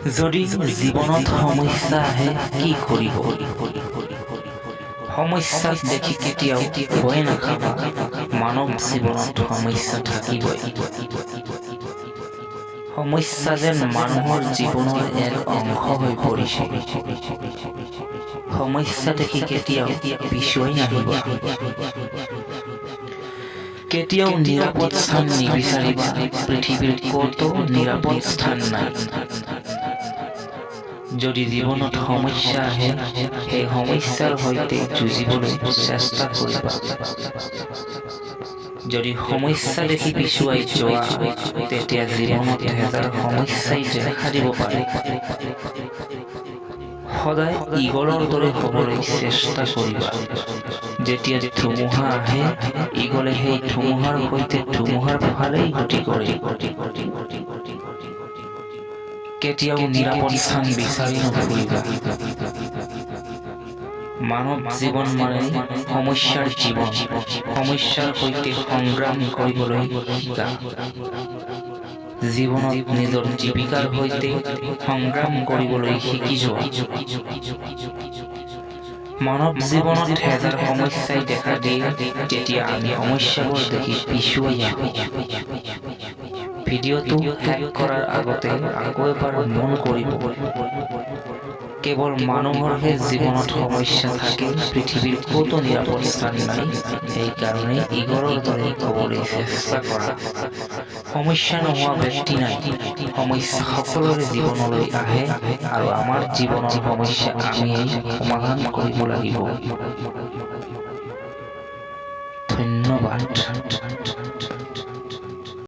যদি জীৱনত সমস্যা আহে কি কৰিব? সমস্যাক দেখি কেতিয়াও ভয় নাখাবা। মানৱ জীৱনত সমস্যা থাকিবই। সমস্যা যেন মানুহৰ জীৱনৰ এক অংশ হৈ পৰিছে। সমস্যা দেখি কেতিয়াও পিছুৱাই নাহিবা। কেতিয়াও নিৰাপদ স্থান নিবিচাৰিবা। পৃথিৱীৰ ক'তো নিৰাপদ স্থান নাই। যদি জীৱনত সমস্যা আহে, সেই সমস্যাৰ সৈতে যুঁজিবলৈ চেষ্টা কৰিবা। যদি সমস্যা দেখি পিছুৱাই যোৱা, তেতিয়া জীৱনত হেজাৰ সমস্যাই দেখা দিব পাৰে। সদায় ঈগলৰ দৰে হ'বলৈ চেষ্টা কৰিবা। যেতিয়া ধুমুহা আহে, ঈগলে সেই ধুমুহাৰ সৈতে ধুমুহাৰ ফালেই গতি কৰে। কেতিয়াও নিৰাপদ স্থান বিচাৰি নুফুৰিবা। মানৱ জীৱন মানে সমস্যাৰ জীৱন। সমস্যাৰ সৈতে সংগ্ৰাম কৰিবলৈ শিকা। জীৱনত নিজৰ জীৱিকাৰ সৈতে সংগ্ৰাম কৰিবলৈ শিকি যোৱা। মানৱ জীৱনত হেজাৰ সমস্যাই দেখা দিয়ে, তেতিয়া আমি সমস্যাবোৰ দেখি পিছুৱাই আহোঁ। ভিডিঅ'টো শেষ কৰাৰ আগতে আকৌ এবাৰ মন কৰিব, কেৱল মানুহৰহে জীৱনত সমস্যা থাকে। পৃথিৱীৰ ক'তো নিৰাপদ স্থান নাই। সেইকাৰণে ঈগলৰ দৰে হ'বলৈ চেষ্টা কৰা। সমস্যা নোহোৱা ব্যক্তি নাই। সমস্যা সকলোৰে জীৱনলৈ আহে আৰু আমাৰ জীৱনৰ সমস্যা আমিয়েই সমাধান কৰিব লাগিব। ধন্যবাদ।